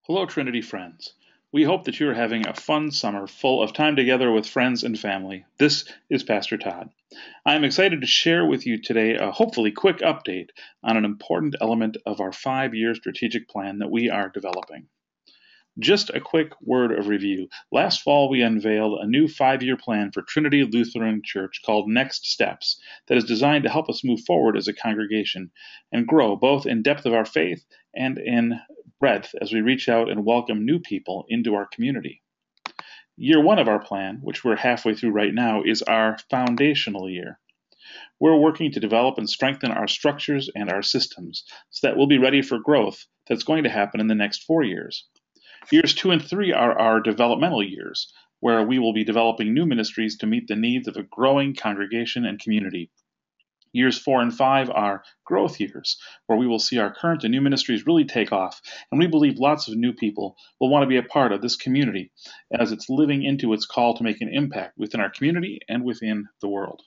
Hello, Trinity friends. We hope that you are having a fun summer full of time together with friends and family. This is Pastor Todd. I am excited to share with you today a hopefully quick update on an important element of our 5-year strategic plan that we are developing. Just a quick word of review. Last fall, we unveiled a new 5-year plan for Trinity Lutheran Church called Next Steps that is designed to help us move forward as a congregation and grow both in depth of our faith and in breadth as we reach out and welcome new people into our community. Year 1 of our plan, which we're halfway through right now, is our foundational year. We're working to develop and strengthen our structures and our systems so that we'll be ready for growth that's going to happen in the next 4 years. Years 2 and 3 are our developmental years, where we will be developing new ministries to meet the needs of a growing congregation and community. Years 4 and 5 are growth years, where we will see our current and new ministries really take off, and we believe lots of new people will want to be a part of this community as it's living into its call to make an impact within our community and within the world.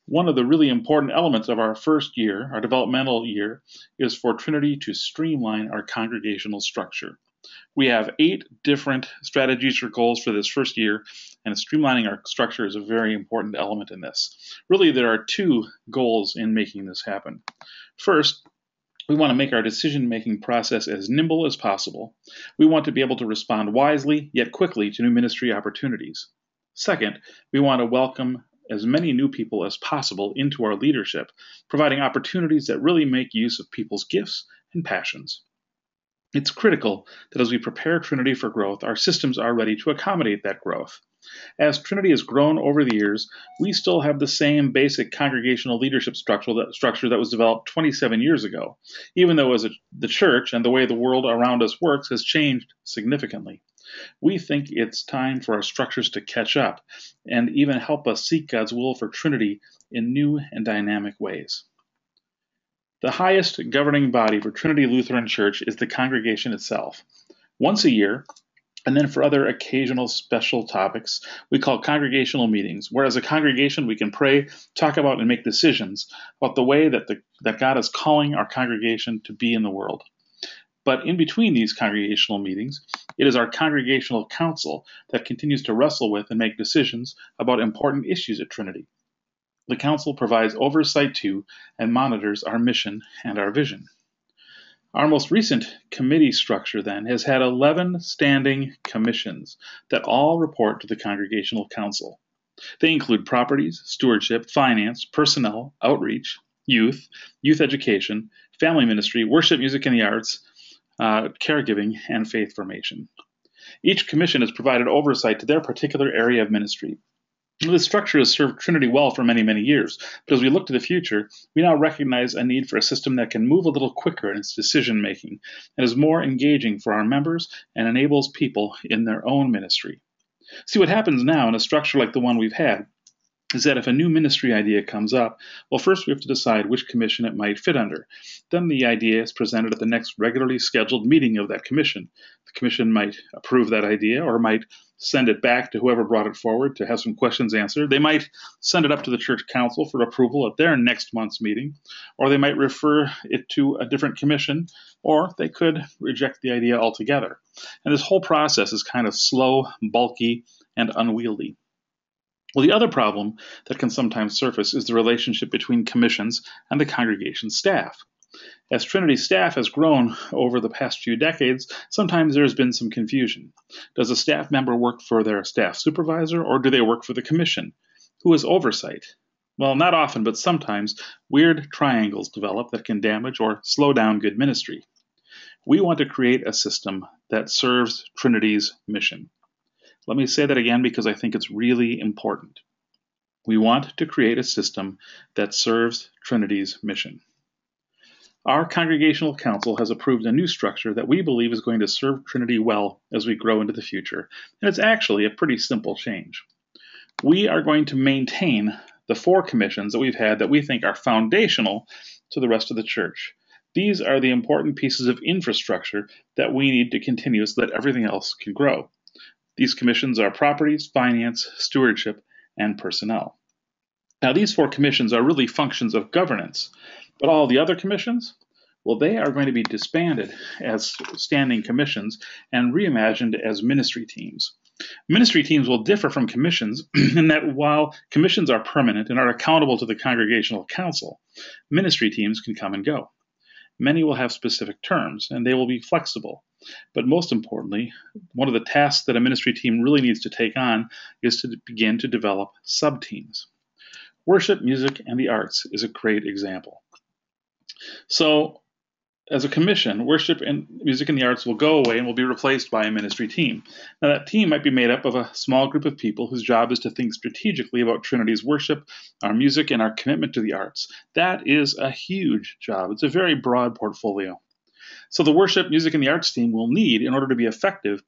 One of the really important elements of our first year, our developmental year, is for Trinity to streamline our congregational structure. We have 8 different strategies or goals for this first year, and streamlining our structure is a very important element in this. Really, there are 2 goals in making this happen. First, we want to make our decision-making process as nimble as possible. We want to be able to respond wisely, yet quickly, to new ministry opportunities. Second, we want to welcome as many new people as possible into our leadership, providing opportunities that really make use of people's gifts and passions. It's critical that as we prepare Trinity for growth, our systems are ready to accommodate that growth. As Trinity has grown over the years, we still have the same basic congregational leadership structure that was developed 27 years ago, even though the church and the way the world around us works has changed significantly. We think it's time for our structures to catch up and even help us seek God's will for Trinity in new and dynamic ways. The highest governing body for Trinity Lutheran Church is the congregation itself. Once a year, and then for other occasional special topics, we call congregational meetings, where as a congregation we can pray, talk about, and make decisions about the way that God is calling our congregation to be in the world. But in between these congregational meetings, it is our congregational council that continues to wrestle with and make decisions about important issues at Trinity. The council provides oversight to and monitors our mission and our vision. Our most recent committee structure, then, has had 11 standing commissions that all report to the Congregational Council. They include properties, stewardship, finance, personnel, outreach, youth education, family ministry, worship, music and the arts, caregiving, and faith formation. Each commission has provided oversight to their particular area of ministry. This structure has served Trinity well for many, many years, but as we look to the future, we now recognize a need for a system that can move a little quicker in its decision-making and is more engaging for our members and enables people in their own ministry. See, what happens now in a structure like the one we've had is that if a new ministry idea comes up, well, first we have to decide which commission it might fit under. Then the idea is presented at the next regularly scheduled meeting of that commission. The commission might approve that idea or might send it back to whoever brought it forward to have some questions answered. They might send it up to the church council for approval at their next month's meeting, or they might refer it to a different commission, or they could reject the idea altogether. And this whole process is kind of slow, bulky, and unwieldy. Well, the other problem that can sometimes surface is the relationship between commissions and the congregation staff. As Trinity staff has grown over the past few decades, sometimes there has been some confusion. Does a staff member work for their staff supervisor, or do they work for the commission? Who has oversight? Well, not often, but sometimes weird triangles develop that can damage or slow down good ministry. We want to create a system that serves Trinity's mission. Let me say that again because I think it's really important. We want to create a system that serves Trinity's mission. Our Congregational Council has approved a new structure that we believe is going to serve Trinity well as we grow into the future, and it's actually a pretty simple change. We are going to maintain the 4 commissions that we've had that we think are foundational to the rest of the church. These are the important pieces of infrastructure that we need to continue so that everything else can grow. These commissions are properties, finance, stewardship, and personnel. Now, these 4 commissions are really functions of governance, but all the other commissions, Well, they are going to be disbanded as standing commissions and reimagined as ministry teams. Ministry teams will differ from commissions in that while commissions are permanent and are accountable to the congregational council, ministry teams can come and go. Many will have specific terms, and they will be flexible. But most importantly, one of the tasks that a ministry team really needs to take on is to begin to develop sub-teams. Worship, music, and the arts is a great example. So, as a commission, worship and music and the arts will go away and will be replaced by a ministry team. Now, that team might be made up of a small group of people whose job is to think strategically about Trinity's worship, our music, and our commitment to the arts. That is a huge job. It's a very broad portfolio. So the worship, music, and the arts team will need, in order to be effective,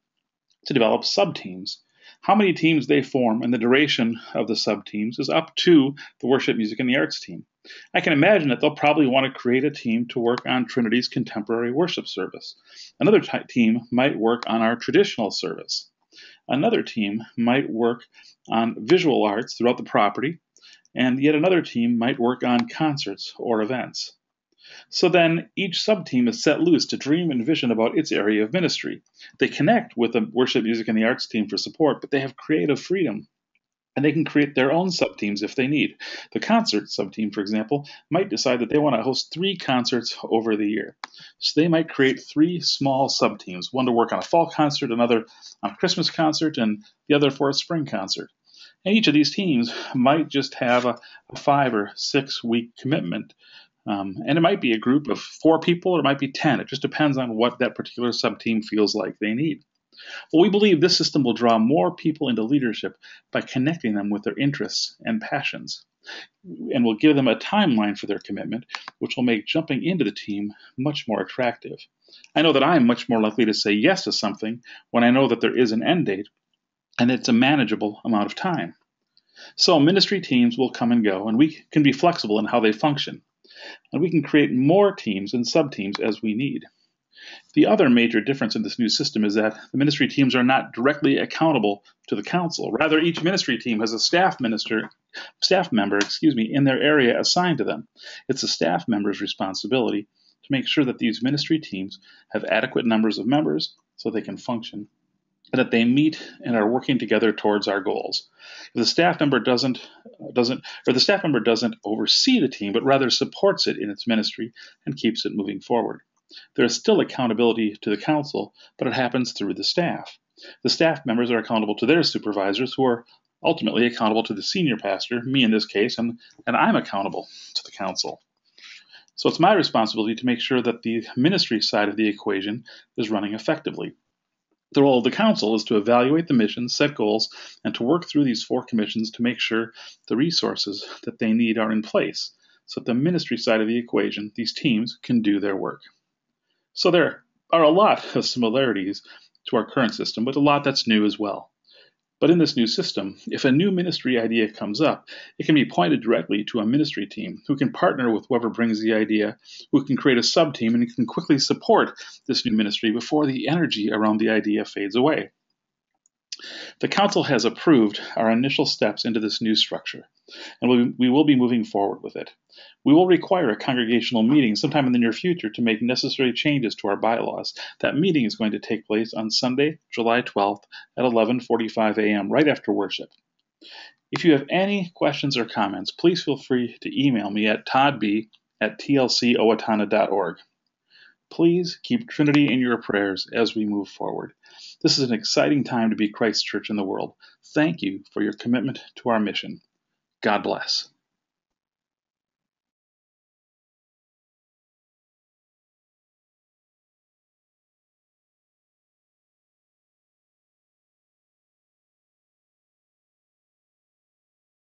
to develop sub-teams. How many teams they form and the duration of the sub-teams is up to the worship, music, and the arts team. I can imagine that they'll probably want to create a team to work on Trinity's contemporary worship service. Another team might work on our traditional service. Another team might work on visual arts throughout the property, and yet another team might work on concerts or events. So then each sub-team is set loose to dream and vision about its area of ministry. They connect with the worship, music, and the arts team for support, but they have creative freedom. And they can create their own sub-teams if they need. The concert sub-team, for example, might decide that they want to host 3 concerts over the year. So they might create 3 small sub-teams, one to work on a fall concert, another on a Christmas concert, and the other for a spring concert. And each of these teams might just have a 5 or 6 week commitment. And it might be a group of 4 people, or it might be 10. It just depends on what that particular sub-team feels like they need. Well, we believe this system will draw more people into leadership by connecting them with their interests and passions, and will give them a timeline for their commitment, which will make jumping into the team much more attractive. I know that I'm much more likely to say yes to something when I know that there is an end date and it's a manageable amount of time. So ministry teams will come and go, and we can be flexible in how they function. And we can create more teams and sub-teams as we need. The other major difference in this new system is that the ministry teams are not directly accountable to the council. Rather, each ministry team has a staff member, in their area assigned to them. It's the staff member's responsibility to make sure that these ministry teams have adequate numbers of members so they can function, and that they meet and are working together towards our goals. If the staff member doesn't oversee the team, but rather supports it in its ministry and keeps it moving forward. There is still accountability to the council, but it happens through the staff. The staff members are accountable to their supervisors, who are ultimately accountable to the senior pastor, me in this case, and I'm accountable to the council. So it's my responsibility to make sure that the ministry side of the equation is running effectively. The role of the council is to evaluate the mission, set goals, and to work through these 4 commissions to make sure the resources that they need are in place, so that the ministry side of the equation, these teams, can do their work. So there are a lot of similarities to our current system, but a lot that's new as well. But in this new system, if a new ministry idea comes up, it can be pointed directly to a ministry team who can partner with whoever brings the idea, who can create a sub-team, and can quickly support this new ministry before the energy around the idea fades away. The Council has approved our initial steps into this new structure, and we will be moving forward with it. We will require a congregational meeting sometime in the near future to make necessary changes to our bylaws. That meeting is going to take place on Sunday, July 12th at 11:45 a.m., right after worship. If you have any questions or comments, please feel free to email me at toddb@tlcowatonna.org. Please keep Trinity in your prayers as we move forward. This is an exciting time to be Christ's church in the world. Thank you for your commitment to our mission. God bless.